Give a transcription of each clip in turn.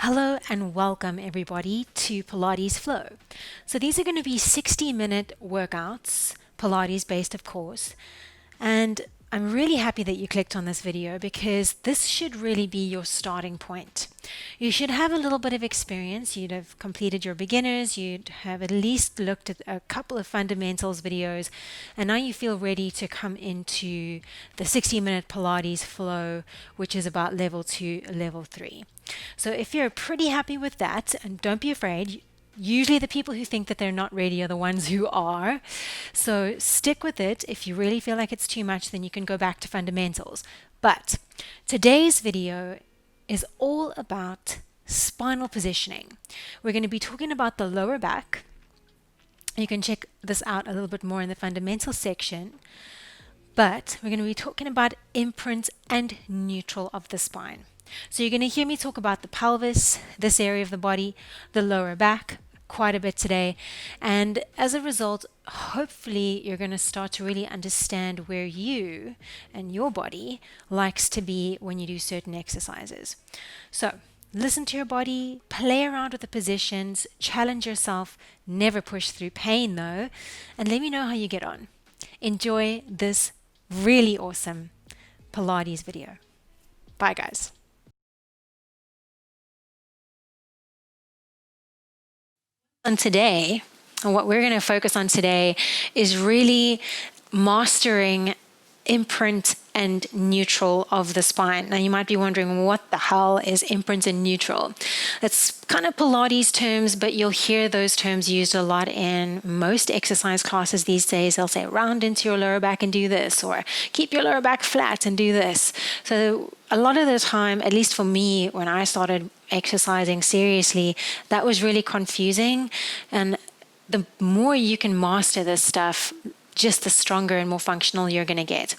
Hello and welcome everybody to Pilates Flow. So these are going to be 60-minute workouts, Pilates based of course, and I'm really happy that you clicked on this video because this should really be your starting point. You should have a little bit of experience. You'd have completed your beginners, you'd have at least looked at a couple of fundamentals videos, and now you feel ready to come into the 60-minute Pilates flow, which is about level 2, level 3. So if you're pretty happy with that, and don't be afraid, usually the people who think that they're not ready are the ones who are. So stick with it. If you really feel like it's too much, then you can go back to fundamentals. But today's video is all about spinal positioning. We're going to be talking about the lower back. You can check this out a little bit more in the fundamental section. But we're going to be talking about imprint and neutral of the spine. So you're going to hear me talk about the pelvis, this area of the body, the lower back, quite a bit today. And as a result, hopefully you're going to start to really understand where you and your body likes to be when you do certain exercises. So listen to your body, play around with the positions, challenge yourself, never push through pain though, and let me know how you get on. Enjoy this really awesome Pilates video. Bye guys. And today, what we're going to focus on today is really mastering imprint and neutral of the spine. Now you might be wondering, what the hell is imprint and neutral? It's kind of Pilates terms, but you'll hear those terms used a lot in most exercise classes these days. They'll say round into your lower back and do this, or keep your lower back flat and do this. So a lot of the time, at least for me, when I started exercising seriously, that was really confusing. And the more you can master this stuff, just the stronger and more functional you're going to get.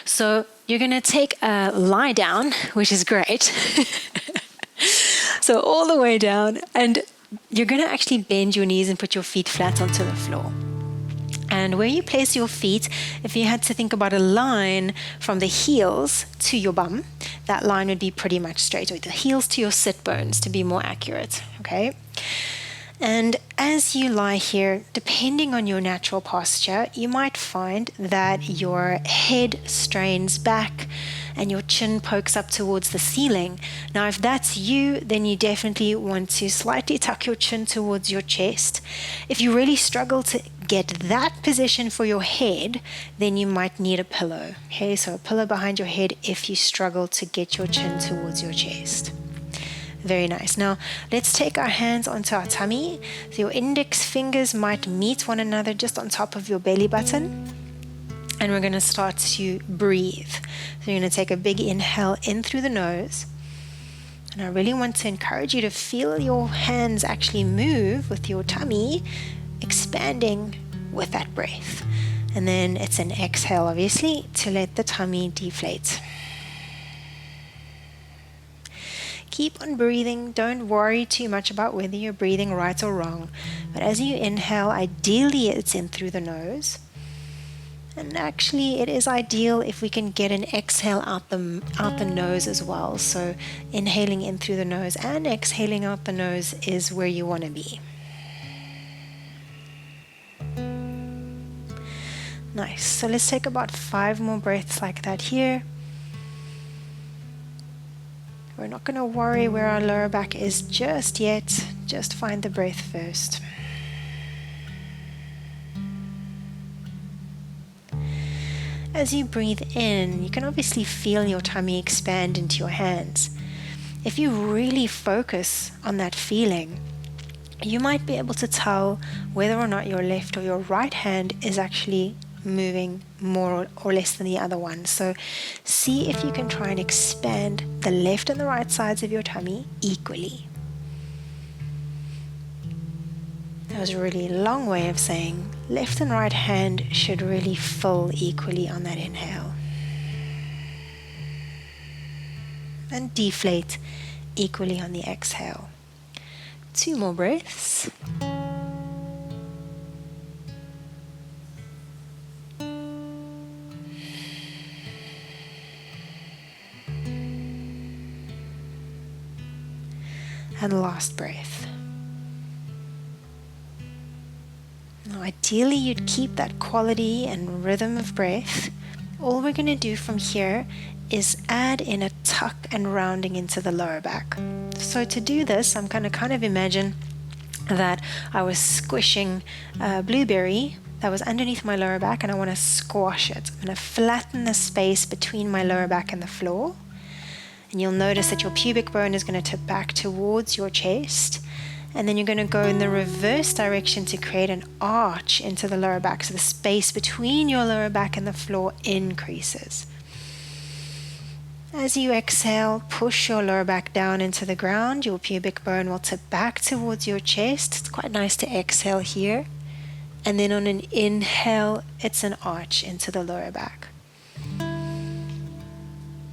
So you're going to take a lie down, which is great. So all the way down, and you're going to actually bend your knees and put your feet flat onto the floor. And where you place your feet, if you had to think about a line from the heels to your bum, that line would be pretty much straight, or the heels to your sit bones to be more accurate, okay? And as you lie here, depending on your natural posture, you might find that your head strains back and your chin pokes up towards the ceiling. Now, if that's you, then you definitely want to slightly tuck your chin towards your chest. If you really struggle to get that position for your head, then you might need a pillow. Okay, so a pillow behind your head if you struggle to get your chin towards your chest. Very nice. Now, let's take our hands onto our tummy. So your index fingers might meet one another just on top of your belly button. And we're going to start to breathe. So you're going to take a big inhale in through the nose. And I really want to encourage you to feel your hands actually move with your tummy expanding with that breath. And then it's an exhale, obviously, to let the tummy deflate. Keep on breathing. Don't worry too much about whether you're breathing right or wrong. But as you inhale, ideally it's in through the nose. And actually it is ideal if we can get an exhale out the nose as well. So inhaling in through the nose and exhaling out the nose is where you want to be. Nice. So let's take about 5 more breaths like that here. We're not going to worry where our lower back is just yet. Just find the breath first. As you breathe in, you can obviously feel your tummy expand into your hands. If you really focus on that feeling, you might be able to tell whether or not your left or your right hand is actually moving more or less than the other one. So see if you can try and expand the left and the right sides of your tummy equally. That was a really long way of saying left and right hand should really fill equally on that inhale. And deflate equally on the exhale. 2 more breaths. and last breath. Now, ideally, you'd keep that quality and rhythm of breath. All we're going to do from here is add in a tuck and rounding into the lower back. So to do this, I'm going to kind of imagine that I was squishing a blueberry that was underneath my lower back, and I want to squash it. I'm going to flatten the space between my lower back and the floor. And you'll notice that your pubic bone is going to tip back towards your chest. And then you're going to go in the reverse direction to create an arch into the lower back. So the space between your lower back and the floor increases. As you exhale, push your lower back down into the ground. Your pubic bone will tip back towards your chest. It's quite nice to exhale here. And then on an inhale, it's an arch into the lower back.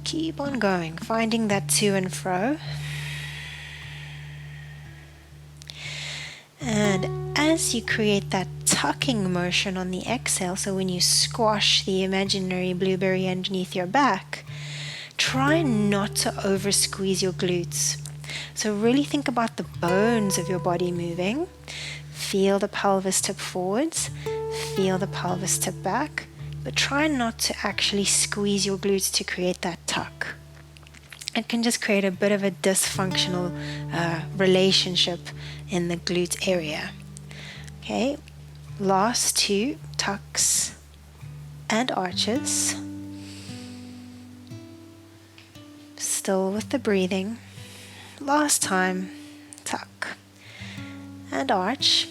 Keep on going, finding that to and fro. And as you create that tucking motion on the exhale, so when you squash the imaginary blueberry underneath your back, try not to over squeeze your glutes. So really think about the bones of your body moving. Feel the pelvis tip forwards, feel the pelvis tip back, but try not to actually squeeze your glutes to create that tuck. It can just create a bit of a dysfunctional relationship in the glute area. Okay, last two, tucks and arches. Still with the breathing. Last time, tuck and arch.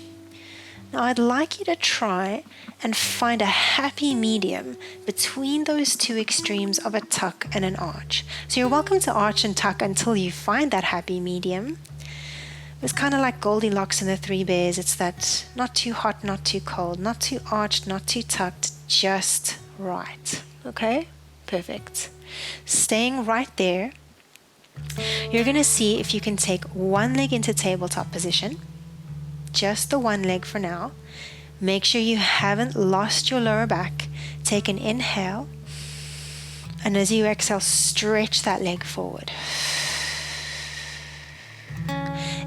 Now I'd like you to try and find a happy medium between those two extremes of a tuck and an arch. So you're welcome to arch and tuck until you find that happy medium. It's kind of like Goldilocks and the Three Bears. It's that not too hot, not too cold, not too arched, not too tucked, just right. Okay? Perfect. Staying right there, you're going to see if you can take one leg into tabletop position. Just the one leg for now. Make sure you haven't lost your lower back. Take an inhale. And as you exhale, stretch that leg forward.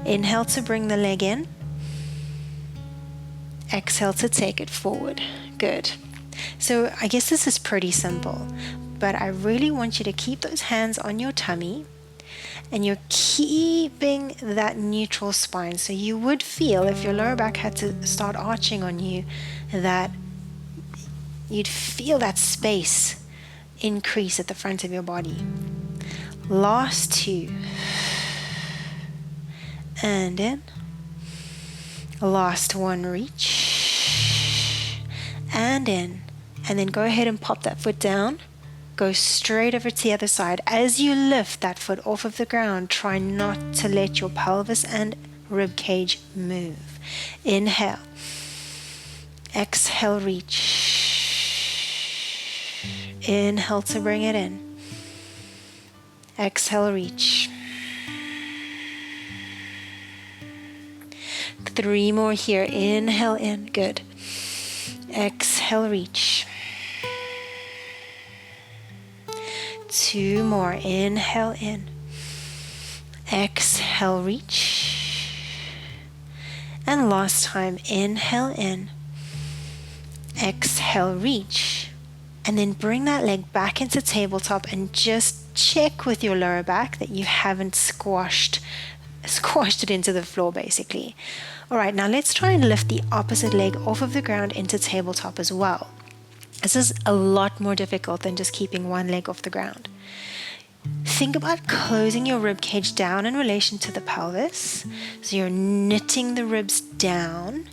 Inhale to bring the leg in. Exhale to take it forward. Good. So I guess this is pretty simple, but I really want you to keep those hands on your tummy and you're keeping that neutral spine. So you would feel, if your lower back had to start arching on you, that you'd feel that space increase at the front of your body. Last two. And in. Last one, reach. And in. And then go ahead and pop that foot down. Go straight over to the other side. As you lift that foot off of the ground, try not to let your pelvis and rib cage move. Inhale. Exhale, reach. Inhale to bring it in. Exhale, reach. 3 more here. Inhale in. Good. Exhale, reach. 2 more. Inhale in. Exhale, reach. And last time, inhale in. Exhale, reach. And then bring that leg back into tabletop and just check with your lower back that you haven't squashed it into the floor, basically. All right, now let's try and lift the opposite leg off of the ground into tabletop as well. This is a lot more difficult than just keeping one leg off the ground. Think about closing your rib cage down in relation to the pelvis. So you're knitting the ribs down,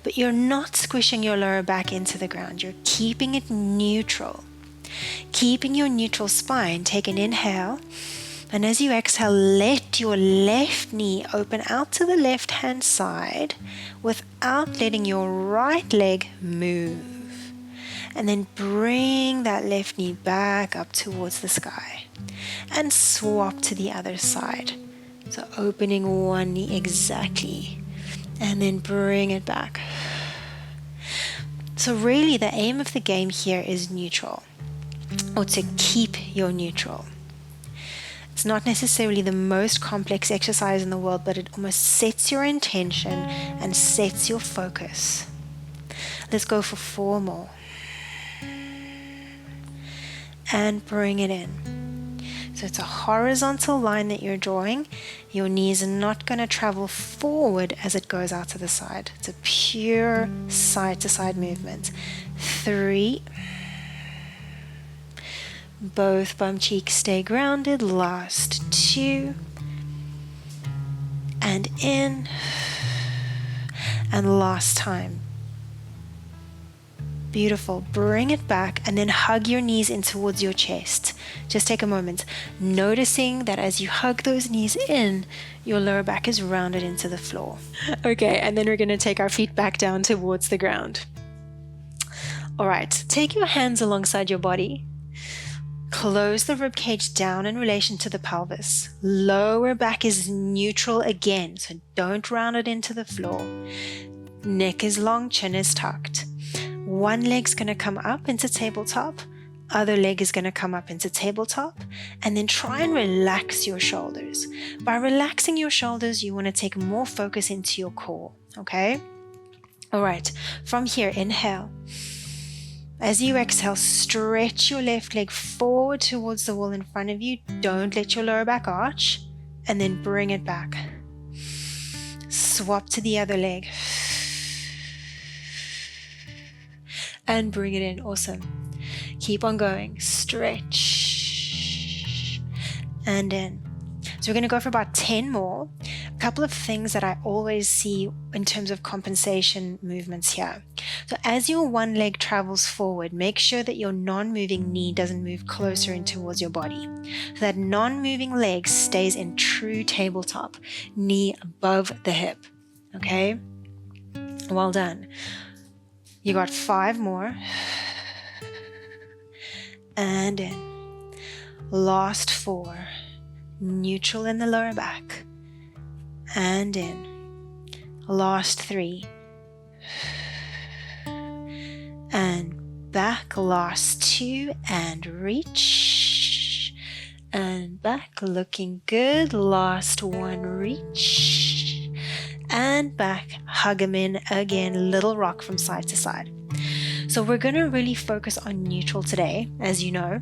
but you're not squishing your lower back into the ground. You're keeping it neutral. Keeping your neutral spine, take an inhale. And as you exhale, let your left knee open out to the left-hand side without letting your right leg move. And then bring that left knee back up towards the sky. And swap to the other side. So opening one knee exactly. And then bring it back. So really the aim of the game here is neutral. Or to keep your neutral. It's not necessarily the most complex exercise in the world, but it almost sets your intention and sets your focus. Let's go for 4 more. And bring it in. So it's a horizontal line that you're drawing. Your knees are not going to travel forward as it goes out to the side. It's a pure side-to-side movement. 3. Both bum cheeks stay grounded. Last 2. And in. And last time. Beautiful. Bring it back and then hug your knees in towards your chest. Just take a moment, noticing that as you hug those knees in, your lower back is rounded into the floor. Okay, and then we're going to take our feet back down towards the ground. All right, take your hands alongside your body. Close the rib cage down in relation to the pelvis. Lower back is neutral again, so don't round it into the floor. Neck is long, chin is tucked. One leg's going to come up into tabletop, other leg is going to come up into tabletop, and then try and relax your shoulders. By relaxing your shoulders, you want to take more focus into your core, okay? All right, from here, inhale. As you exhale, stretch your left leg forward towards the wall in front of you. Don't let your lower back arch, and then bring it back. Swap to the other leg. And bring it in. Awesome. Keep on going. Stretch. And in. So we're going to go for about 10 more. A couple of things that I always see in terms of compensation movements here. So as your one leg travels forward, make sure that your non-moving knee doesn't move closer in towards your body. So that non-moving leg stays in true tabletop, knee above the hip. Okay? Well done. You got 5 more. And in. Last 4. Neutral in the lower back. And in. Last 3. And back. Last 2. And reach. And back. Looking good. Last 1. Reach. And back, hug them in again, little rock from side to side. So we're going to really focus on neutral today, as you know.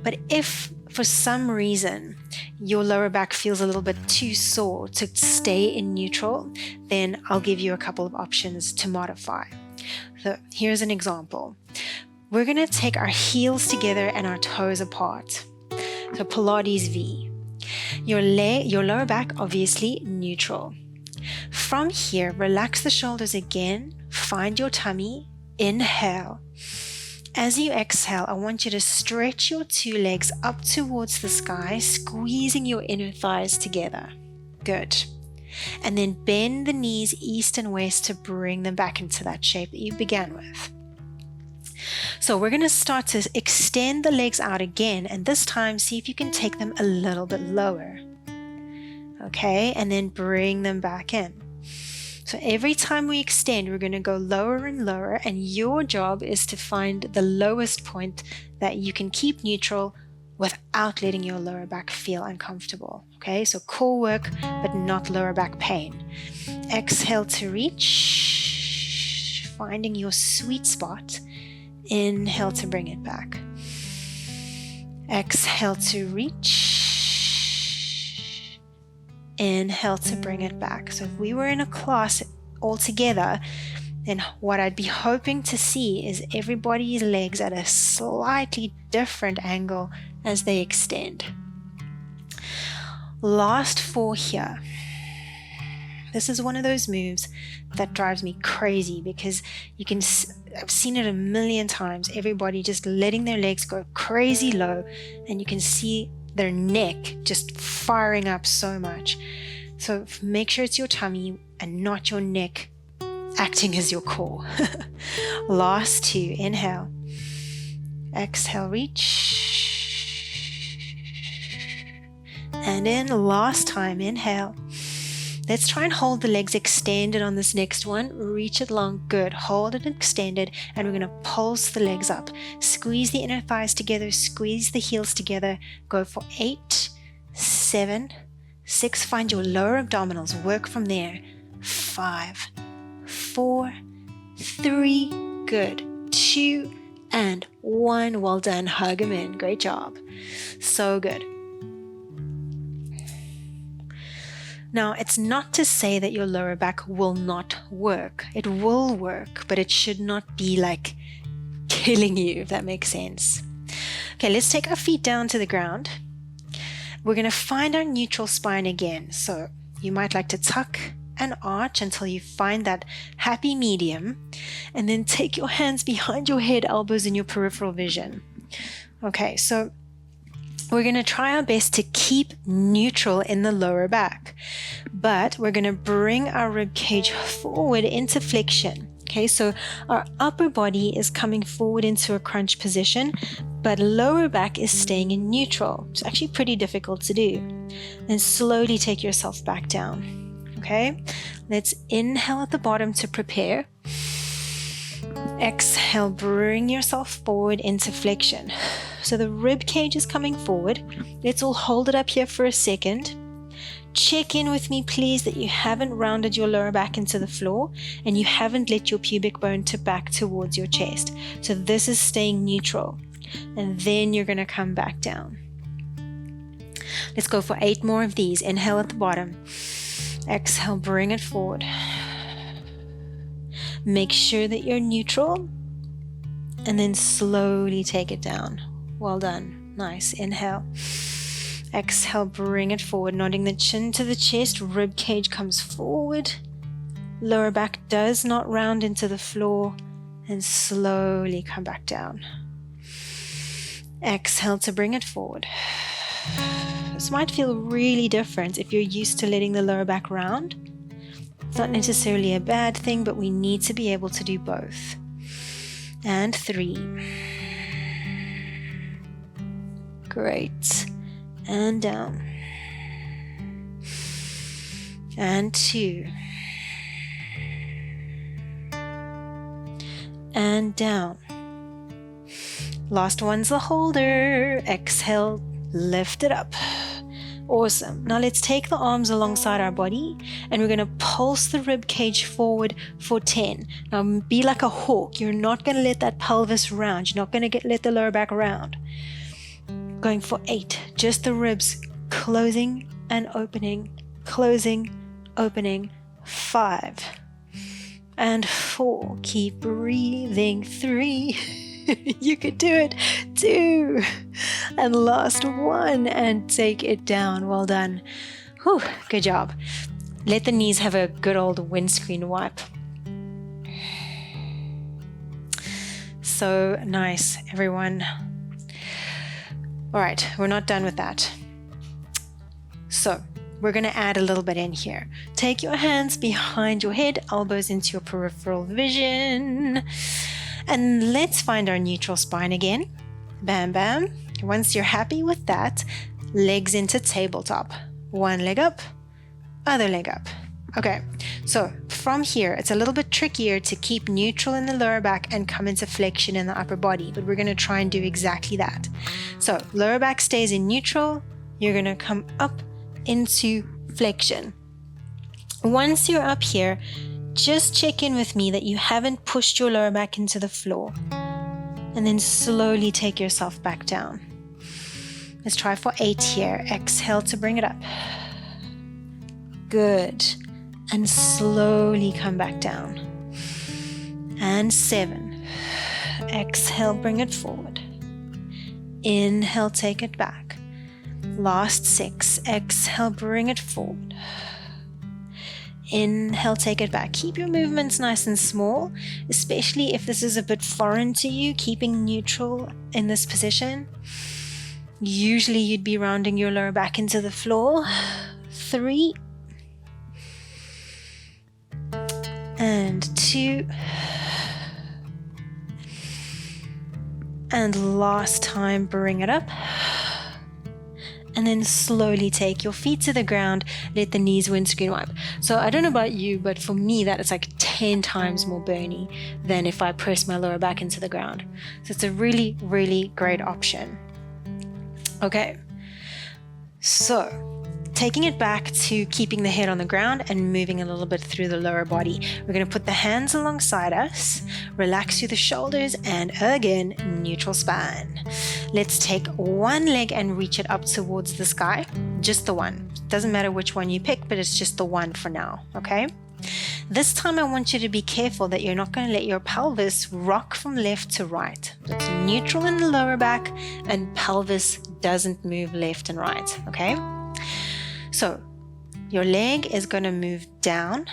But if for some reason your lower back feels a little bit too sore to stay in neutral, then I'll give you a couple of options to modify. So here's an example. We're going to take our heels together and our toes apart. So Pilates V. Your lower back, obviously, neutral. From here, relax the shoulders again. Find your tummy. Inhale. As you exhale, I want you to stretch your 2 legs up towards the sky, squeezing your inner thighs together. Good. And then bend the knees east and west to bring them back into that shape that you began with. So we're going to start to extend the legs out again, and this time see if you can take them a little bit lower. Okay, and then bring them back in. So every time we extend, we're going to go lower and lower, and your job is to find the lowest point that you can keep neutral without letting your lower back feel uncomfortable. Okay, so core work, but not lower back pain. Exhale to reach, finding your sweet spot. Inhale to bring it back. Exhale to reach. Inhale to bring it back. So if we were in a class all together, then what I'd be hoping to see is everybody's legs at a slightly different angle as they extend. Last 4 here. This is one of those moves that drives me crazy because I've seen it a million times. Everybody just letting their legs go crazy low, and you can see their neck just firing up so much. So make sure it's your tummy and not your neck acting as your core. Last 2, inhale. Exhale, reach. And in, last time, inhale. Let's try and hold the legs extended on this next one. Reach it long. Good. Hold it extended, and we're going to pulse the legs up. Squeeze the inner thighs together. Squeeze the heels together. Go for 8, 7, 6. Find your lower abdominals. Work from there. 5, 4, 3. Good. 2 and 1. Well done. Hug them in. Great job. So good. Now, it's not to say that your lower back will not work. It will work, but it should not be like killing you, if that makes sense. Okay, let's take our feet down to the ground. We're going to find our neutral spine again. So you might like to tuck and arch until you find that happy medium, and then take your hands behind your head, elbows in your peripheral vision. Okay, so we're going to try our best to keep neutral in the lower back, but we're going to bring our rib cage forward into flexion. Okay, so our upper body is coming forward into a crunch position, but lower back is staying in neutral. It's actually pretty difficult to do. Then slowly take yourself back down. Okay, let's inhale at the bottom to prepare. Exhale, bring yourself forward into flexion. So the rib cage is coming forward. Let's all hold it up here for a second. Check in with me, please, that you haven't rounded your lower back into the floor and you haven't let your pubic bone tip back towards your chest. So this is staying neutral. And then you're going to come back down. Let's go for 8 more of these. Inhale at the bottom. Exhale, bring it forward. Make sure that you're neutral, and then slowly take it down. Well done. Nice. Inhale. Exhale, bring it forward, nodding the chin to the chest. Rib cage comes forward. Lower back does not round into the floor, and slowly come back down. Exhale to bring it forward. This might feel really different if you're used to letting the lower back round. It's not necessarily a bad thing, but we need to be able to do both. And 3. Great. And down. And 2. And down. Last one's the holder. Exhale, lift it up. Awesome. Now let's take the arms alongside our body, and we're going to pulse the rib cage forward for 10. Now be like a hawk. You're not going to let that pelvis round. You're not going to let the lower back round. Going for 8. Just the ribs closing and opening, closing, opening. 5 and 4. Keep breathing. 3. You could do it. 2 and last 1, and take it down. Well done. Whew, good job. Let the knees have a good old windscreen wipe. So nice, everyone. All right, we're not done with that. So we're going to add a little bit in here. Take your hands behind your head, elbows into your peripheral vision. And let's find our neutral spine again. Bam, bam. Once you're happy with that, legs into tabletop. One leg up, other leg up. Okay, so from here, it's a little bit trickier to keep neutral in the lower back and come into flexion in the upper body, but we're going to try and do exactly that. So lower back stays in neutral. You're going to come up into flexion. Once you're up here, just check in with me that you haven't pushed your lower back into the floor, and then slowly take yourself back down. Let's try for 8 here. Exhale to bring it up. Good. And slowly come back down. And 7. Exhale, bring it forward. Inhale, take it back. Last 6. Exhale, bring it forward. Inhale, take it back. Keep your movements nice and small, especially if this is a bit foreign to you, keeping neutral in this position. Usually you'd be rounding your lower back into the floor. 3 and 2 and last time, bring it up and then slowly take your feet to the ground. Let the knees windscreen wipe. So I don't know about you, but for me that is like 10 times more burny than if I press my lower back into the ground. So it's a really, really great option. Okay, so taking it back to keeping the head on the ground and moving a little bit through the lower body. We're going to put the hands alongside us, relax through the shoulders, and again, neutral spine. Let's take one leg and reach it up towards the sky. Just the one. Doesn't matter which one you pick, but it's just the one for now, okay? This time I want you to be careful that you're not going to let your pelvis rock from left to right. It's neutral in the lower back and pelvis doesn't move left and right, okay? So your leg is going to move down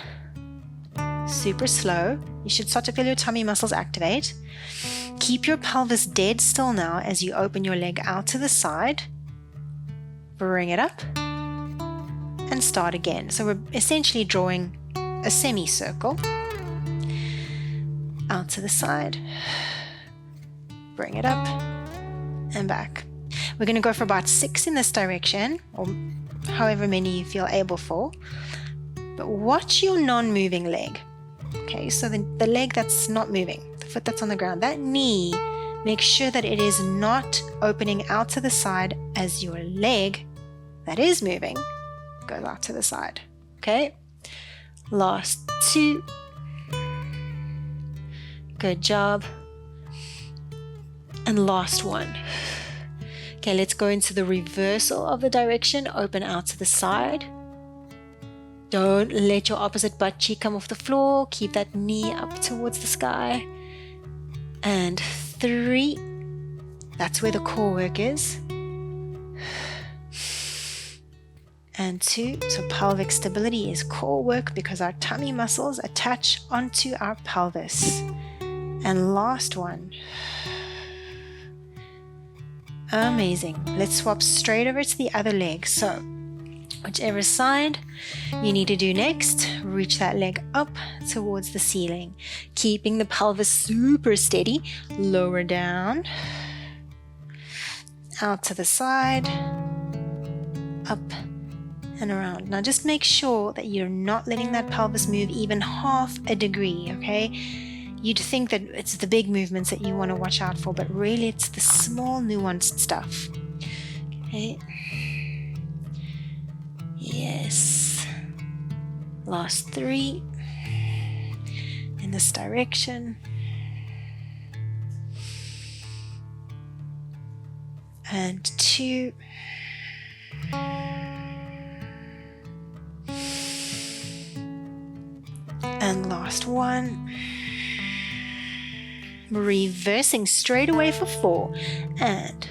super slow. You should start to feel your tummy muscles activate. Keep your pelvis dead still now as you open your leg out to the side. Bring it up and start again. So we're essentially drawing a semicircle. Out to the side. Bring it up and back. We're going to go for about 6 in this direction, or however many you feel able for. But watch your non-moving leg. Okay, so the leg that's not moving, the foot that's on the ground, that knee, make sure that it is not opening out to the side as your leg that is moving goes out to the side. Okay, last 2. Good job. And last 1. Okay, let's go into the reversal of the direction. Open out to the side. Don't let your opposite butt cheek come off the floor. Keep that knee up towards the sky. And 3. That's where the core work is. And 2. So pelvic stability is core work because our tummy muscles attach onto our pelvis. And last 1. Amazing. Let's swap straight over to the other leg. So whichever side you need to do next, reach that leg up towards the ceiling, keeping the pelvis super steady. Lower down, out to the side, up and around. Now just make sure that you're not letting that pelvis move even half a degree, okay? You'd think that it's the big movements that you want to watch out for, but really it's the small nuanced stuff. Okay. Yes. Last 3. In this direction. And 2. And last 1. Reversing straight away for 4. And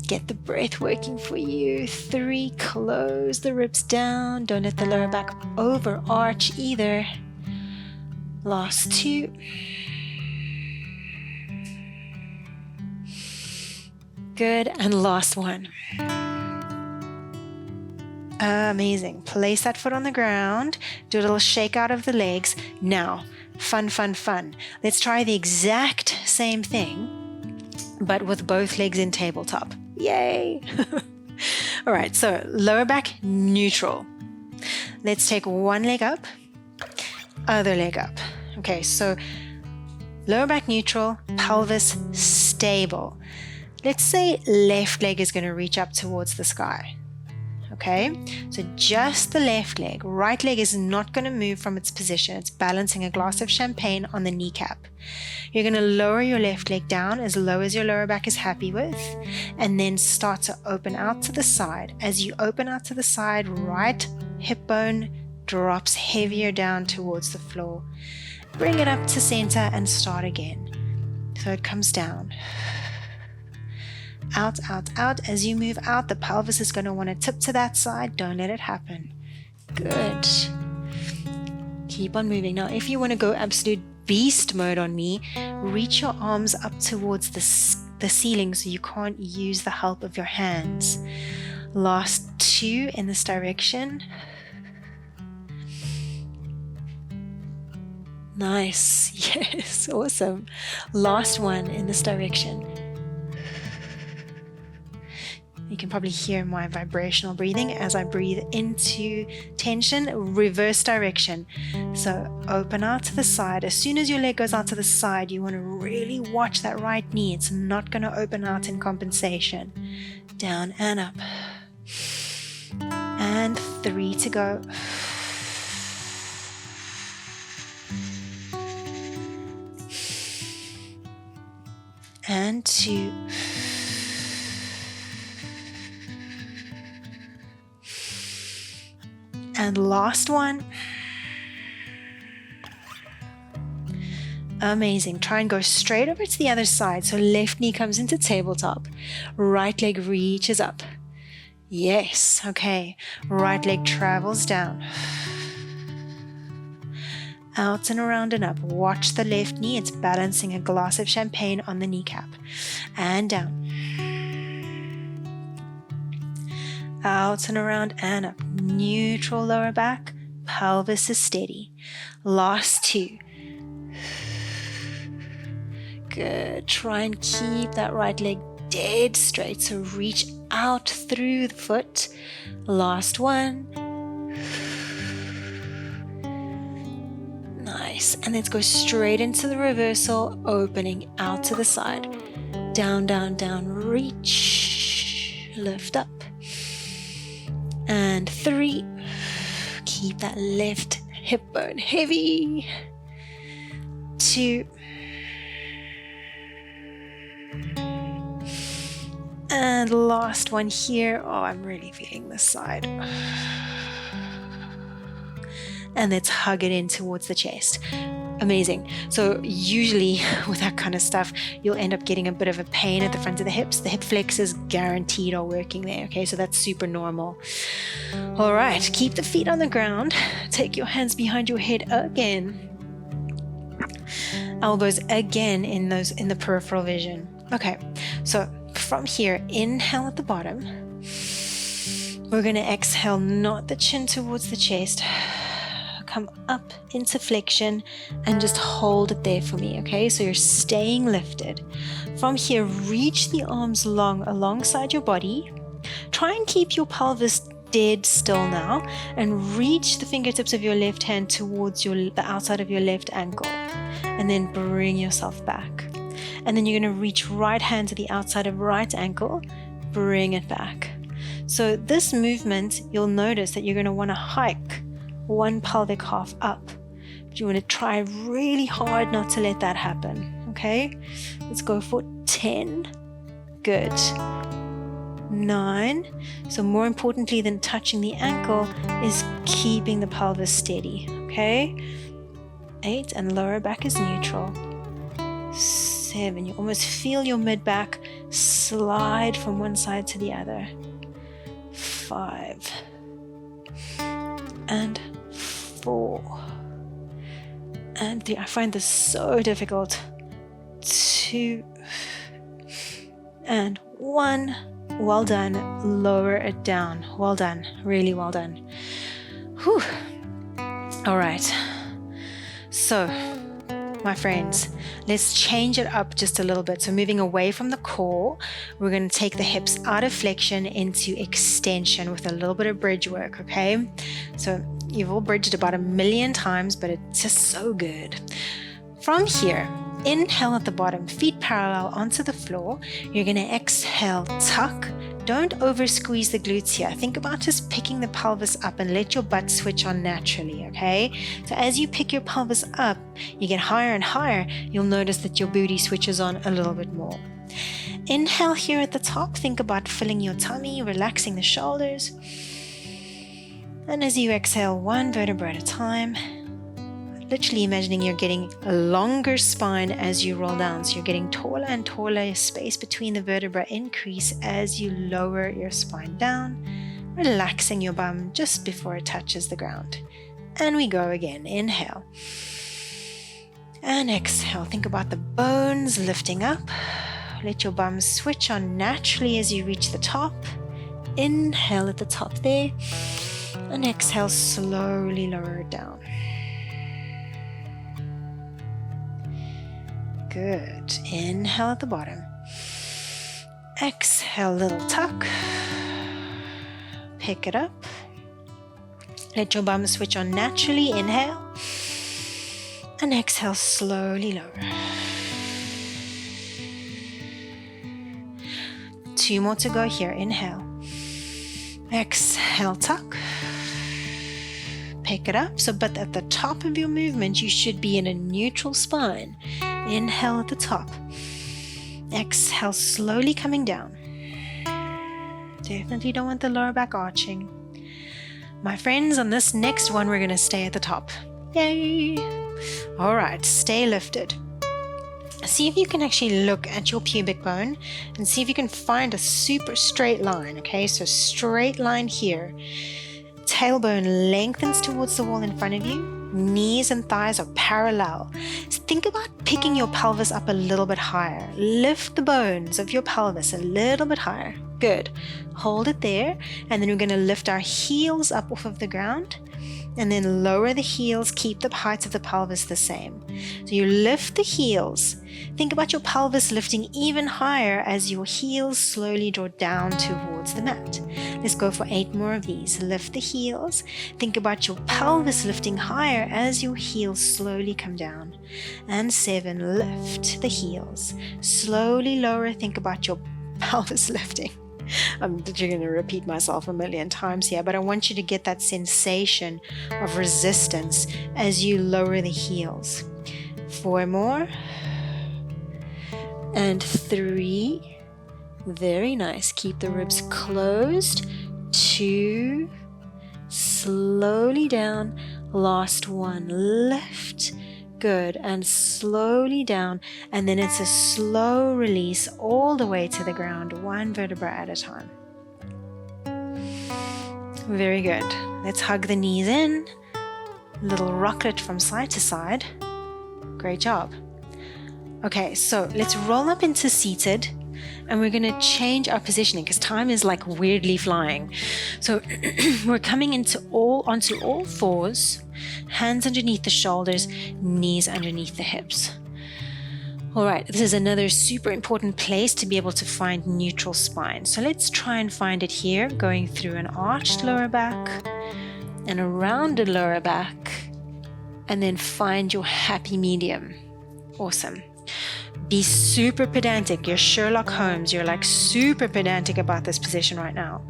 get the breath working for you. 3. Close the ribs down. Don't let the lower back overarch either. Last 2. Good. And last 1. Amazing. Place that foot on the ground. Do a little shake out of the legs. Now, fun. Let's try the exact same thing, but with both legs in tabletop. Yay! All right, so lower back neutral. Let's take one leg up, other leg up. Okay, so lower back neutral, pelvis stable. Let's say left leg is going to reach up towards the sky. Okay, so just the left leg. Right leg is not going to move from its position. It's balancing a glass of champagne on the kneecap. You're going to lower your left leg down as low as your lower back is happy with, and then start to open out to the side. As you open out to the side, right hip bone drops heavier down towards the floor. Bring it up to center and start again. So it comes down. Out. As you move out, the pelvis is going to want to tip to that side. Don't let it happen. Good. Keep on moving. Now, if you want to go absolute beast mode on me, reach your arms up towards the ceiling so you can't use the help of your hands. Last 2 in this direction. Nice. Yes, awesome. Last 1 in this direction. You can probably hear my vibrational breathing as I breathe into tension, reverse direction. So open out to the side. As soon as your leg goes out to the side, you want to really watch that right knee. It's not going to open out in compensation. Down and up. And 3 to go. And 2. And last one. Amazing. Try and go straight over to the other side. So left knee comes into tabletop. Right leg reaches up. Yes. Okay. Right leg travels down. Out and around and up. Watch the left knee. It's balancing a glass of champagne on the kneecap. And down. Out and around and up. Neutral lower back. Pelvis is steady. Last 2. Good. Try and keep that right leg dead straight. So reach out through the foot. Last 1. Nice. And let's go straight into the reversal, opening out to the side. Down, down, down. Reach. Lift up. And 3. Keep that left hip bone heavy. 2. And last one here. Oh, I'm really feeling this side. And let's hug it in towards the chest. Amazing. So usually with that kind of stuff, you'll end up getting a bit of a pain at the front of the hips. The hip flexors guaranteed are working there. Okay, so that's super normal. All right, keep the feet on the ground. Take your hands behind your head again. Elbows again in the peripheral vision. Okay, so from here, inhale at the bottom. We're going to exhale, not the chin towards the chest. Come up into flexion and just hold it there for me, okay? So you're staying lifted. From here, reach the arms long alongside your body. Try and keep your pelvis dead still now and reach the fingertips of your left hand towards the outside of your left ankle. And then bring yourself back. And then you're going to reach right hand to the outside of right ankle, bring it back. So this movement, you'll notice that you're going to want to hike one pelvic half up. But you want to try really hard not to let that happen. Okay? Let's go for 10. Good. 9. So more importantly than touching the ankle is keeping the pelvis steady. Okay? 8, and lower back is neutral. 7. You almost feel your mid-back slide from one side to the other. 5. And 4. And 3. I find this so difficult. 2. And 1. Well done. Lower it down. Well done. Really well done. Whew. All right. So, my friends, let's change it up just a little bit. So moving away from the core, we're going to take the hips out of flexion into extension with a little bit of bridge work, okay? So you've all bridged about 1,000,000 times, but it's just so good. From here, inhale at the bottom, feet parallel onto the floor. You're going to exhale, tuck. Don't over squeeze the glutes here. Think about just picking the pelvis up and let your butt switch on naturally, okay? So as you pick your pelvis up, you get higher and higher, you'll notice that your booty switches on a little bit more. Inhale here at the top. Think about filling your tummy, relaxing the shoulders. And as you exhale, one vertebra at a time, literally imagining you're getting a longer spine as you roll down. So you're getting taller and taller, space between the vertebrae increase as you lower your spine down, relaxing your bum just before it touches the ground. And we go again. Inhale. And exhale. Think about the bones lifting up. Let your bum switch on naturally as you reach the top. Inhale at the top there. And exhale, slowly lower it down. Good. Inhale at the bottom. Exhale, little tuck. Pick it up. Let your bum switch on naturally. Inhale. And exhale, slowly lower. 2 more to go here. Inhale. Exhale, tuck. Pick it up. But at the top of your movement, you should be in a neutral spine. Inhale at the top. Exhale, slowly coming down. Definitely don't want the lower back arching. My friends, on this next one, we're going to stay at the top. Yay! All right, stay lifted. See if you can actually look at your pubic bone and see if you can find a super straight line, okay? So straight line here. Tailbone lengthens towards the wall in front of you. Knees and thighs are parallel. So think about picking your pelvis up a little bit higher. Lift the bones of your pelvis a little bit higher. Good. Hold it there. And then we're going to lift our heels up off of the ground. And then lower the heels. Keep the height of the pelvis the same. So you lift the heels. Think about your pelvis lifting even higher as your heels slowly draw down towards the mat. Let's go for 8 more of these. Lift the heels. Think about your pelvis lifting higher as your heels slowly come down. And 7, lift the heels. Slowly lower. Think about your pelvis lifting. I'm literally going to repeat myself a million times here, but I want you to get that sensation of resistance as you lower the heels. 4 more. And 3. Very nice. Keep the ribs closed. 2. Slowly down. Last one. Lift. Good. And slowly down. And then it's a slow release all the way to the ground, 1 vertebra at a time. Very good. Let's hug the knees in. Little rocklet from side to side. Great job. Okay, so let's roll up into seated, and we're going to change our positioning because time is like weirdly flying. So we're coming onto all fours, hands underneath the shoulders, knees underneath the hips. All right, this is another super important place to be able to find neutral spine. So let's try and find it here, going through an arched lower back and a rounded lower back, and then find your happy medium. Awesome. Be super pedantic. You're Sherlock Holmes. You're like super pedantic about this position right now.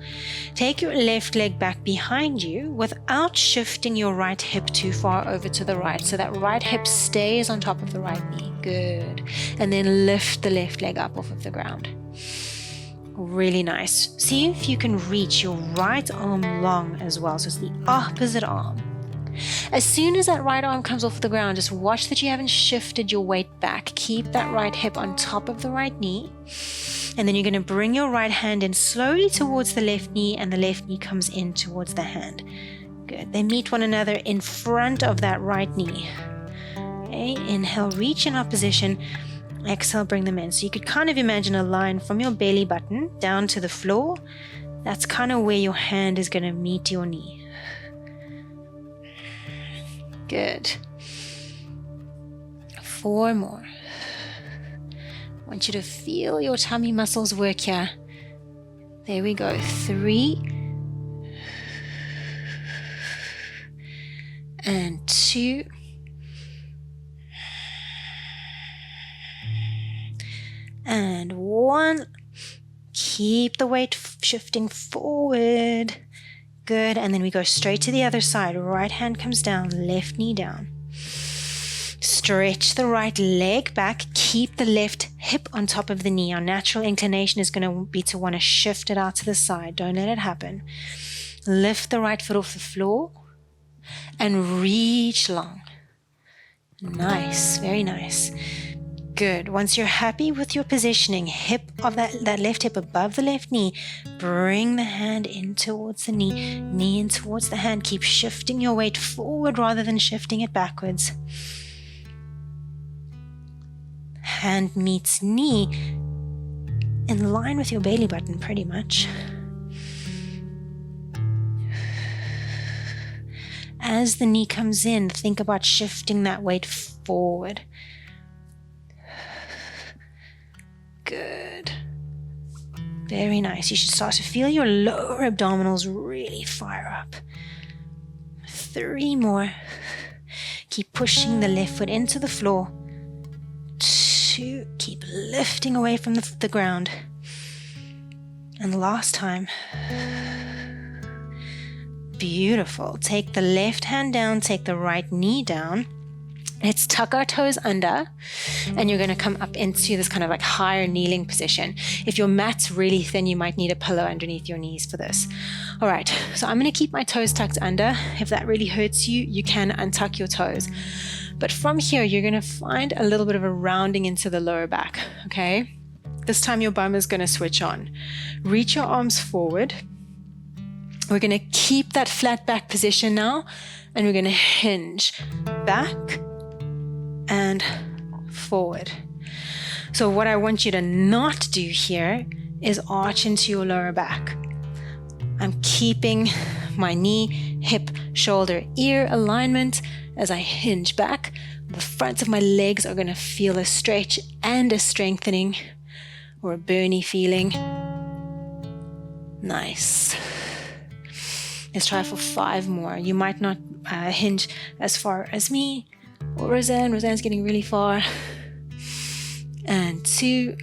Take your left leg back behind you without shifting your right hip too far over to the right. So that right hip stays on top of the right knee. Good. And then lift the left leg up off of the ground. Really nice. See if you can reach your right arm long as well. So it's the opposite arm. As soon as that right arm comes off the ground, just watch that you haven't shifted your weight back. Keep that right hip on top of the right knee. And then you're going to bring your right hand in slowly towards the left knee, and the left knee comes in towards the hand. Good. They meet one another in front of that right knee. Okay. Inhale, reach in opposition. Exhale, bring them in. So you could kind of imagine a line from your belly button down to the floor. That's kind of where your hand is going to meet your knee. Good. 4 more. I want you to feel your tummy muscles work here. There we go. 3. And 2. And 1. Keep the weight shifting forward. Good. And then we go straight to the other side. Right hand comes down, left knee down. Stretch the right leg back. Keep the left hip on top of the knee. Our natural inclination is going to be to want to shift it out to the side. Don't let it happen. Lift the right foot off the floor and reach long. Nice. Very nice. Good. Once you're happy with your positioning, hip of that left hip above the left knee, bring the hand in towards the knee in towards the hand. Keep shifting your weight forward rather than shifting it backwards. Hand meets knee in line with your belly button pretty much. As the knee comes in, think about shifting that weight forward. Good. Very nice. You should start to feel your lower abdominals really fire up. 3 more. Keep pushing the left foot into the floor. 2. Keep lifting away from the ground. And last time. Beautiful. Take the left hand down, take the right knee down. Let's tuck our toes under, and you're going to come up into this kind of like higher kneeling position. If your mat's really thin, you might need a pillow underneath your knees for this. All right, so I'm going to keep my toes tucked under. If that really hurts you, you can untuck your toes. But from here, you're going to find a little bit of a rounding into the lower back, okay? This time your bum is going to switch on. Reach your arms forward. We're going to keep that flat back position now, and we're going to hinge back and forward. So what I want you to not do here is arch into your lower back. I'm keeping my knee, hip, shoulder, ear alignment as I hinge back. The fronts of my legs are going to feel a stretch and a strengthening or a burny feeling. Nice. Let's try for 5 more. You might not hinge as far as me or Roseanne. Roseanne's getting really far. And 2.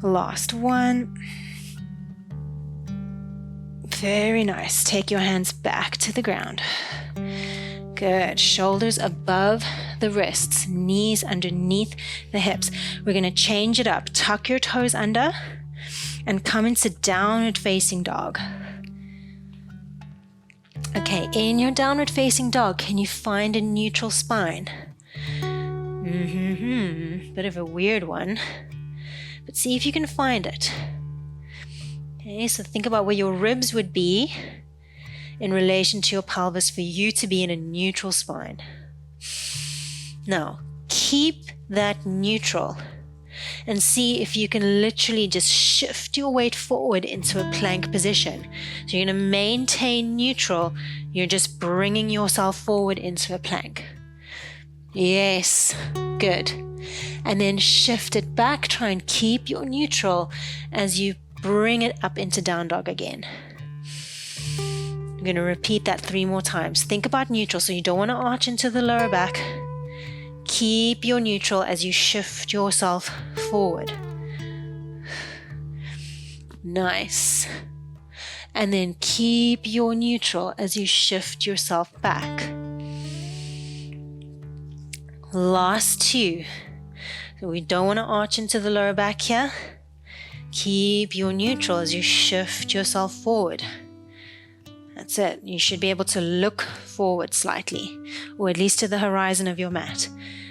Last 1. Very nice. Take your hands back to the ground. Good. Shoulders above the wrists, knees underneath the hips. We're going to change it up. Tuck your toes under and come into downward facing dog. Okay, in your downward facing dog, can you find a neutral spine? Bit of a weird one, but see if you can find it. Okay, so think about where your ribs would be in relation to your pelvis for you to be in a neutral spine. Now, keep that neutral and see if you can literally just shift your weight forward into a plank position. So you're going to maintain neutral. You're just bringing yourself forward into a plank. Yes, good. And then shift it back. Try and keep your neutral as you bring it up into down dog again. I'm going to repeat that 3 more times. Think about neutral, so you don't want to arch into the lower back. Keep your neutral as you shift yourself forward. Nice. And then keep your neutral as you shift yourself back. Last 2. So we don't want to arch into the lower back here. Keep your neutral as you shift yourself forward. That's it. You should be able to look forward slightly, or at least to the horizon of your mat.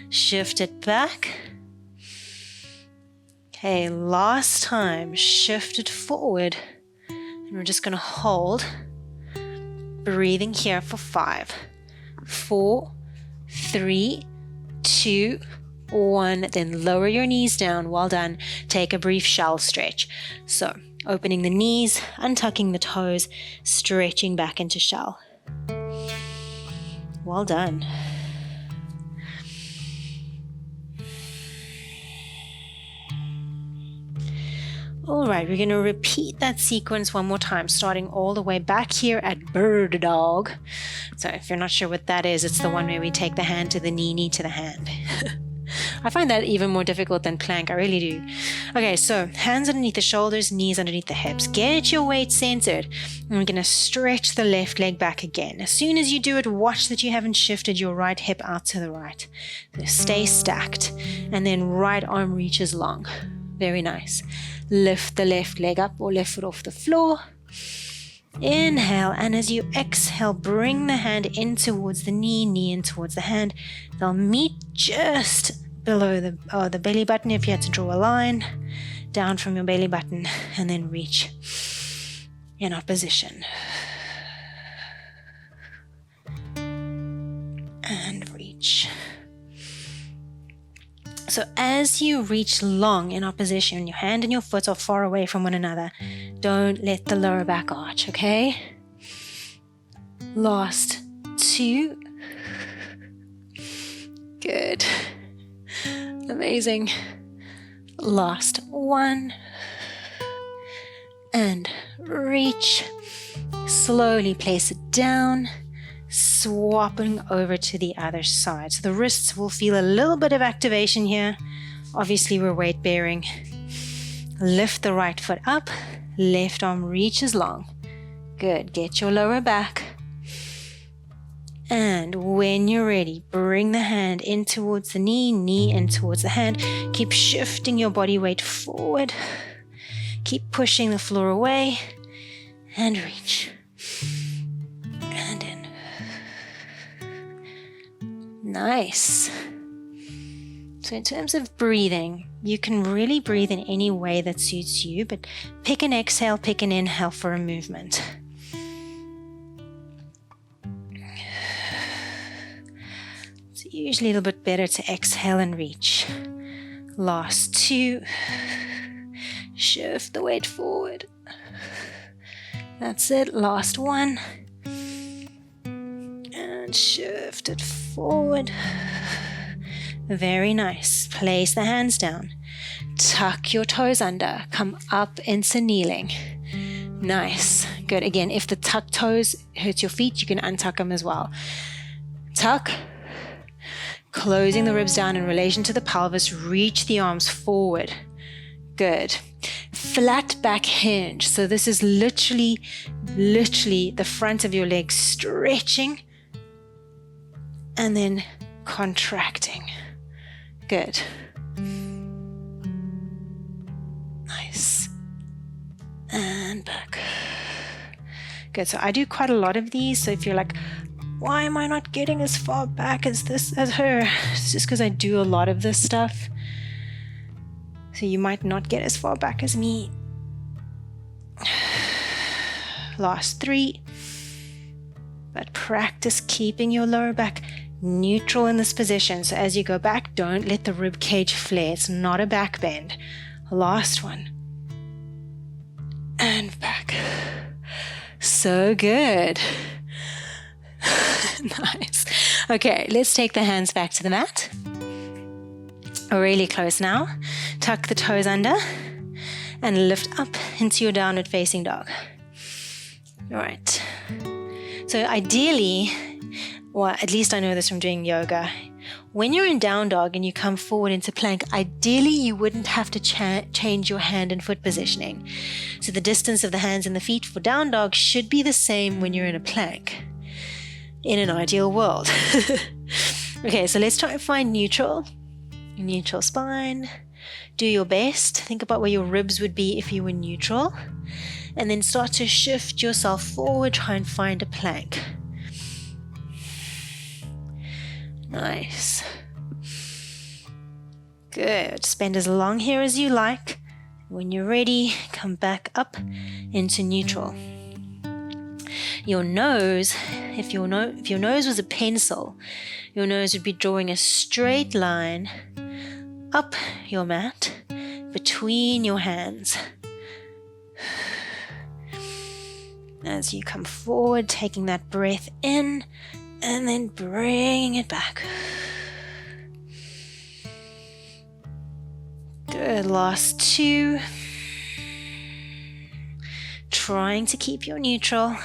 Shift it back. Okay, last time. Shift it forward. And we're just going to hold. Breathing here for 5, 4, 3, 2, 1. Then lower your knees down. Well done. Take a brief shell stretch. So, opening the knees, untucking the toes, stretching back into shell. Well done. All right, we're going to repeat that sequence one more time, starting all the way back here at bird dog. So if you're not sure what that is, it's the one where we take the hand to the knee, knee to the hand. I find that even more difficult than plank. I really do. Okay, so hands underneath the shoulders, knees underneath the hips. Get your weight centered. And we're going to stretch the left leg back again. As soon as you do it, watch that you haven't shifted your right hip out to the right. So stay stacked. And then right arm reaches long. Very nice. Lift the left leg up or left foot off the floor. Inhale, and as you exhale, bring the hand in towards the knee, knee in towards the hand. They'll meet just below the belly button if you had to draw a line down from your belly button, and then reach in opposition. And reach. So as you reach long in opposition, your hand and your foot are far away from one another. Don't let the lower back arch, okay? Last 2. Good. Amazing. Last one. And reach. Slowly place it down, swapping over to the other side. So the wrists will feel a little bit of activation here. Obviously, we're weight bearing. Lift the right foot up, left arm reaches long. Good. Get your lower back. And when you're ready, bring the hand in towards the knee, knee in towards the hand. Keep shifting your body weight forward. Keep pushing the floor away. And reach. And in. Nice. So in terms of breathing, you can really breathe in any way that suits you, but pick an exhale, pick an inhale for a movement. It's usually a little bit better to exhale and reach. Last two. Shift the weight forward. That's it. Last one. And shift it forward. Very nice. Place the hands down. Tuck your toes under. Come up into kneeling. Nice. Good. Again, if the tucked toes hurt your feet, you can untuck them as well. Tuck. Closing the ribs down in relation to the pelvis. Reach the arms forward. Good. Flat back hinge. So this is literally the front of your leg stretching and then contracting. Good. Nice. And back. Good. So I do quite a lot of these. So if you're like, why am I not getting as far back as her? It's just because I do a lot of this stuff. So you might not get as far back as me. Last three. But practice keeping your lower back neutral in this position. So as you go back, don't let the rib cage flare. It's not a back bend. Last one. And back. So good. Nice. Okay, let's take the hands back to the mat. Really close now. Tuck the toes under and lift up into your downward facing dog. All right. So ideally, well, at least I know this from doing yoga, when you're in down dog and you come forward into plank, ideally you wouldn't have to change your hand and foot positioning. So the distance of the hands and the feet for down dog should be the same when you're in a plank, in an ideal world. Okay, so let's try and find neutral spine. Do your best. Think about where your ribs would be if you were neutral. And then start to shift yourself forward. Try and find a plank. Nice. Good. Spend as long here as you like. When you're ready, come back up into neutral. Your nose, if your nose was a pencil, your nose would be drawing a straight line up your mat between your hands. As you come forward, taking that breath in and then bringing it back. Good. Last two. Trying to keep your neutral.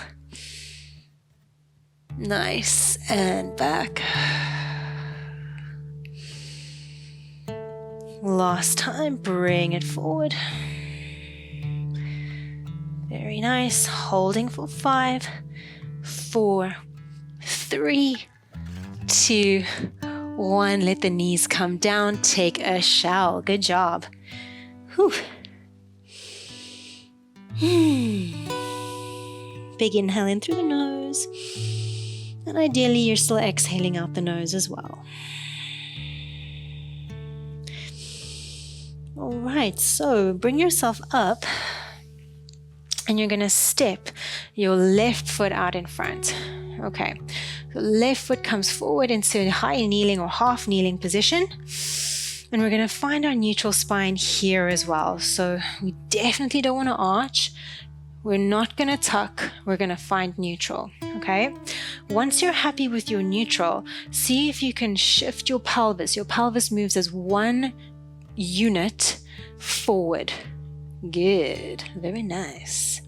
Nice. And back. Last time, bring it forward. Very nice. Holding for 5, 4, 3, 2, 1. Let the knees come down. Take a shower. Good job. Whew. Big inhale in through the nose. And ideally, you're still exhaling out the nose as well. All right, so bring yourself up and you're going to step your left foot out in front. Okay, so left foot comes forward into a high kneeling or half kneeling position. And we're going to find our neutral spine here as well. So we definitely don't want to arch. We're not going to tuck. We're going to find neutral. okay? Once you're happy with your neutral, see if you can shift your pelvis. Your pelvis moves as one unit forward. Good, very nice.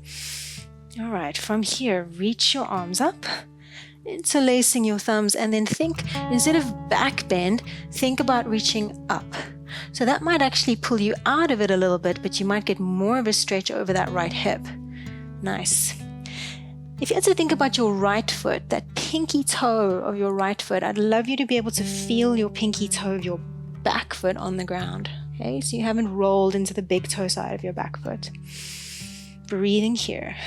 All right, from here, reach your arms up, interlacing your thumbs, and then think, instead of back bend, think about reaching up. So that might actually pull you out of it a little bit, but you might get more of a stretch over that right hip. Nice. If you had to think about your right foot, that pinky toe of your right foot, I'd love you to be able to feel your pinky toe of your back foot on the ground. Okay, so you haven't rolled into the big toe side of your back foot. Breathing here.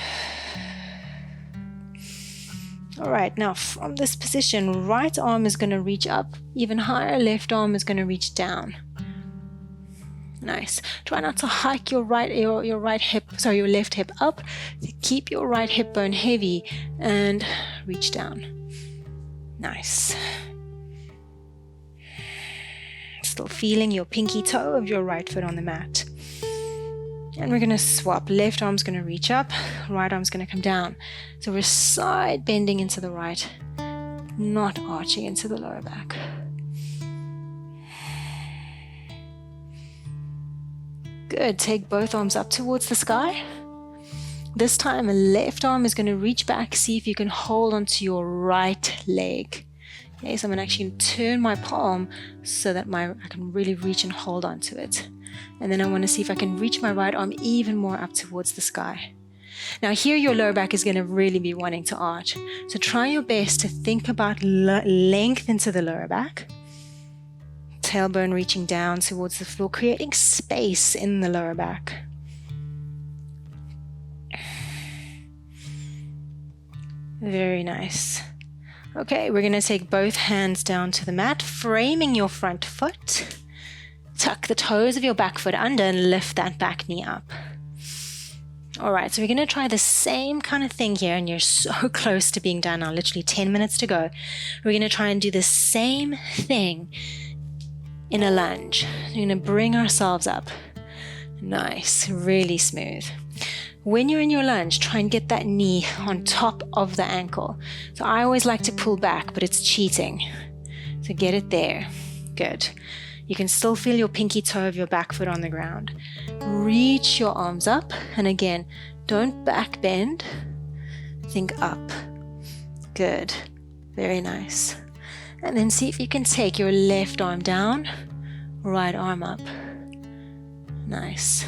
All right, now from this position, right arm is going to reach up even higher, left arm is going to reach down. Nice. Try not to hike your left hip up. Keep your right hip bone heavy and reach down. Nice. Still feeling your pinky toe of your right foot on the mat. And we're going to swap. Left arm's going to reach up, right arm's going to come down. So we're side bending into the right, not arching into the lower back. Good. Take both arms up towards the sky. This time, left arm is going to reach back. See if you can hold onto your right leg. Okay, so I'm going to actually turn my palm so that I can really reach and hold onto it. And then I want to see if I can reach my right arm even more up towards the sky. Now here your lower back is going to really be wanting to arch. So try your best to think about length into the lower back. Tailbone reaching down towards the floor, creating space in the lower back. Very nice. Okay, we're going to take both hands down to the mat, framing your front foot. Tuck the toes of your back foot under and lift that back knee up. All right, so we're going to try the same kind of thing here, and you're so close to being done now, literally 10 minutes to go. We're going to try and do the same thing in a lunge. We're going to bring ourselves up. Nice, really smooth. When you're in your lunge, try and get that knee on top of the ankle. So I always like to pull back, but it's cheating. So get it there. Good. You can still feel your pinky toe of your back foot on the ground. Reach your arms up. And again, don't back bend. Think up. Good. Very nice. And then see if you can take your left arm down, right arm up. Nice.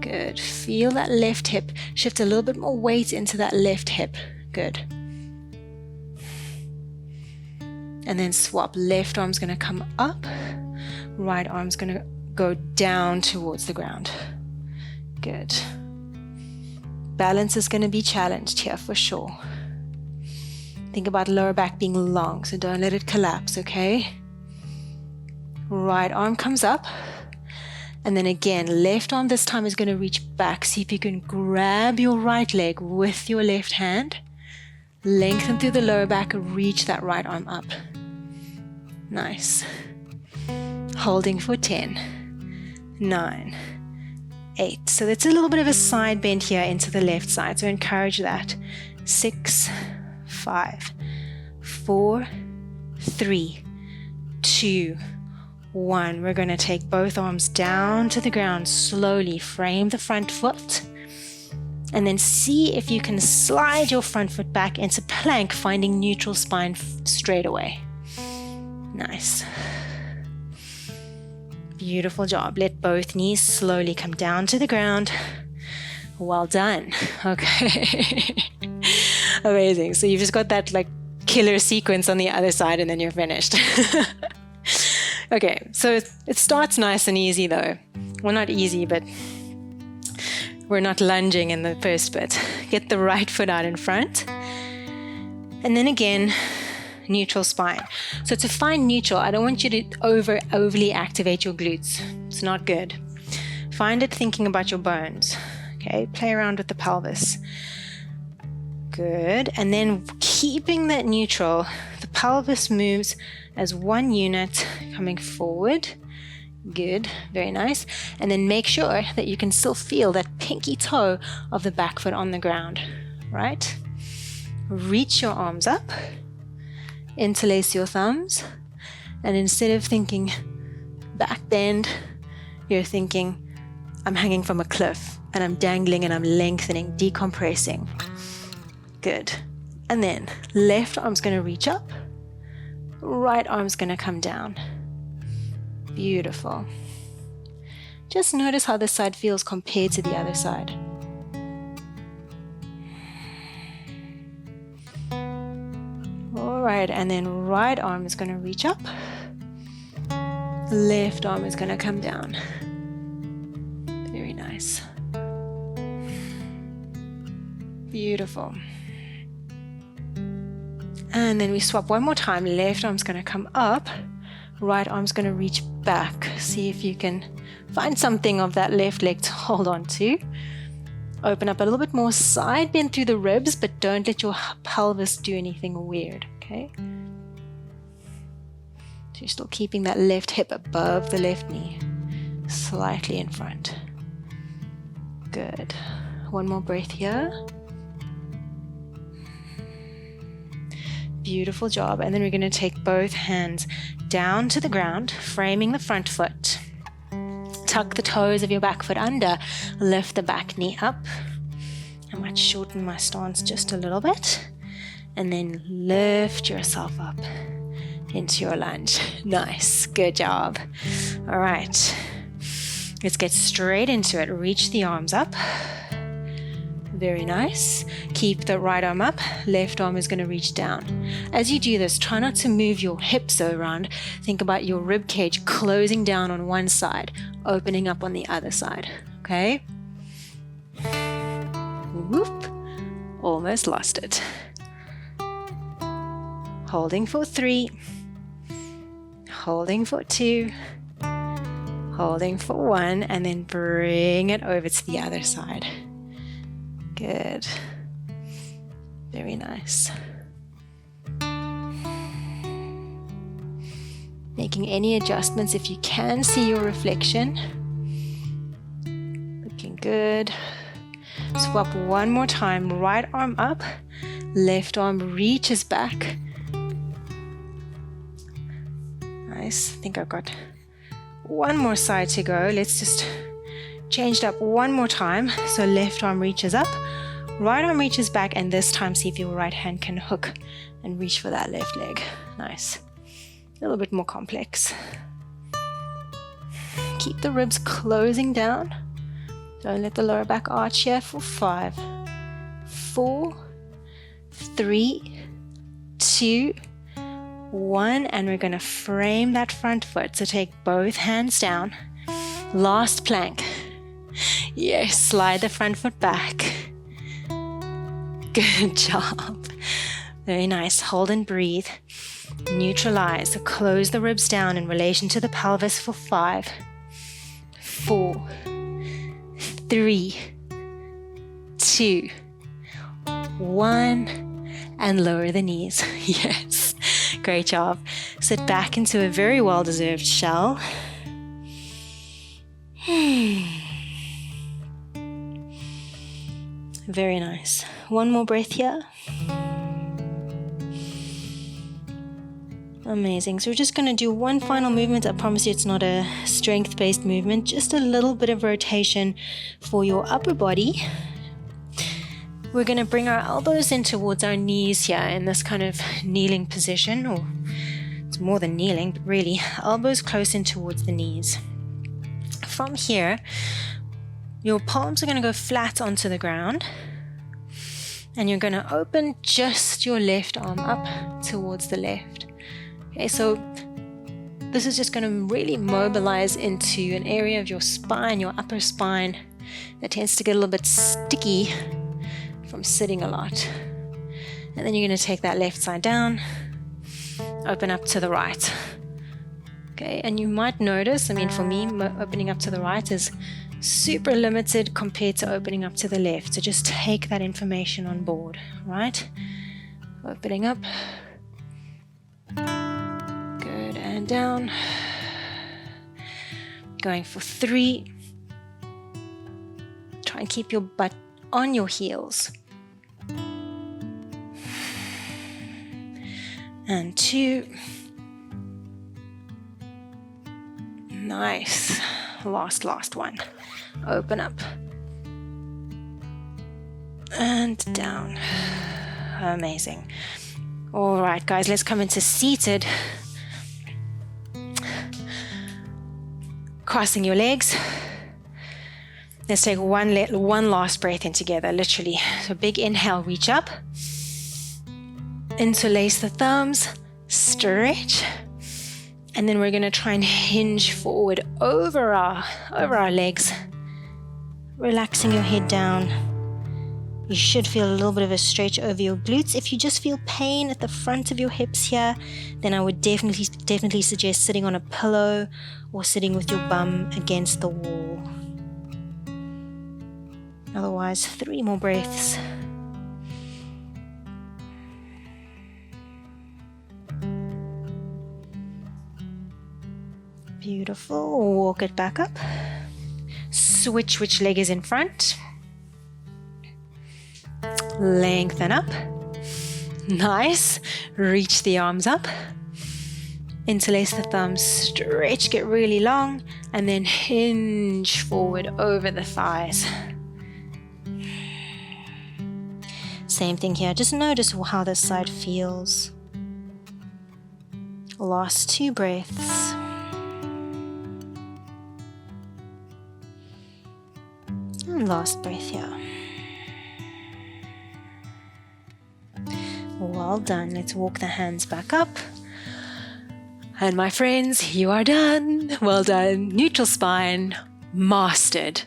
Good. Feel that left hip. Shift a little bit more weight into that left hip. Good. And then swap. Left arm's going to come up. Right arm's going to go down towards the ground. Good. Balance is going to be challenged here for sure. Think about lower back being long, so don't let it collapse, okay? Right arm comes up. And then again, left arm this time is going to reach back. See if you can grab your right leg with your left hand. Lengthen through the lower back, reach that right arm up. Nice. Holding for 10, 9, 8. So that's a little bit of a side bend here into the left side. So encourage that. 6, 5, 4, 3, 2, 1. We're going to take both arms down to the ground slowly. Frame the front foot. And then see if you can slide your front foot back into plank, finding neutral spine straight away. Nice. Beautiful job. Let both knees slowly come down to the ground. Well done. Okay. Amazing. So you've just got that like killer sequence on the other side and then you're finished. Okay, so it starts nice and easy though. Well, not easy, but we're not lunging in the first bit. Get the right foot out in front. And then again, neutral spine. So to find neutral, I don't want you to overly activate your glutes. It's not good. Find it thinking about your bones. Okay, play around with the pelvis. Good. And then keeping that neutral, the pelvis moves as one unit coming forward. Good. Very nice. And then make sure that you can still feel that pinky toe of the back foot on the ground. Right? reach your arms up, interlace your thumbs, and instead of thinking back bend, you're thinking, I'm hanging from a cliff and I'm dangling and I'm lengthening, decompressing. Good. And then left arm's going to reach up, right arm's going to come down. Beautiful. Just notice how this side feels compared to the other side. All right, and then right arm is going to reach up, left arm is going to come down. Very nice. Beautiful. And then we swap one more time. Left arm's going to come up, right arm's going to reach back. See if you can find something of that left leg to hold on to. Open up a little bit more, side bend through the ribs, but don't let your pelvis do anything weird, okay? So you're still keeping that left hip above the left knee, slightly in front. Good. One more breath here. Beautiful job. And then we're going to take both hands down to the ground, framing the front foot. Tuck the toes of your back foot under, lift the back knee up. I might shorten my stance just a little bit, and then lift yourself up into your lunge. Nice, good job. All right, let's get straight into it. Reach the arms up. Very nice. Keep the right arm up, left arm is going to reach down. As you do this, try not to move your hips around. Think about your rib cage closing down on one side, opening up on the other side. Okay? Whoop. Almost lost it. Holding for 3. Holding for 2. Holding for 1, and then bring it over to the other side. Good. Very nice. Making any adjustments if you can see your reflection. Looking good. Swap one more time. Right arm up, left arm reaches back. Nice. I think I've got one more side to go. Let's just change it up one more time. So left arm reaches up, right arm reaches back, and this time see if your right hand can hook and reach for that left leg. Nice. A little bit more complex. Keep the ribs closing down. Don't let the lower back arch here for 5, 4, 3, 2, 1, and we're going to frame that front foot. So take both hands down. Last plank. Yes, slide the front foot back. Good job. Very nice. Hold and breathe. Neutralize. So close the ribs down in relation to the pelvis for 5, 4, 3, 2, 1, and lower the knees. Yes, great job. Sit back into a very well-deserved shell. Very nice. One more breath here. Amazing. So we're just going to do one final movement. I promise you it's not a strength-based movement, just a little bit of rotation for your upper body. We're going to bring our elbows in towards our knees here in this kind of kneeling position, or it's more than kneeling, but really elbows close in towards the knees. From here, your palms are going to go flat onto the ground, and you're going to open just your left arm up towards the left. Okay, so this is just going to really mobilize into an area of your spine, your upper spine, that tends to get a little bit sticky from sitting a lot. And then you're going to take that left side down, open up to the right. Okay, and you might notice, I mean, for me, opening up to the right is super limited compared to opening up to the left. So just take that information on board, right? Opening up. Good, and down. Going for 3. Try and keep your butt on your heels. and 2. Nice. Last one. Open up. And down. Amazing. All right, guys, let's come into seated. Crossing your legs. Let's take one last breath in together, literally. So big inhale, reach up. Interlace the thumbs, stretch. And then we're going to try and hinge forward over our legs. Relaxing your head down. You should feel a little bit of a stretch over your glutes. If you just feel pain at the front of your hips here, then I would definitely suggest sitting on a pillow or sitting with your bum against the wall. Otherwise, 3 more breaths. Beautiful. Walk it back up. Switch which leg is in front. Lengthen up. Nice. Reach the arms up. Interlace the thumbs, stretch, get really long, and then hinge forward over the thighs. Same thing here. Just notice how this side feels. Last 2 breaths. And last breath here. Well done. Let's walk the hands back up. And my friends, you are done. Well done. Neutral spine mastered.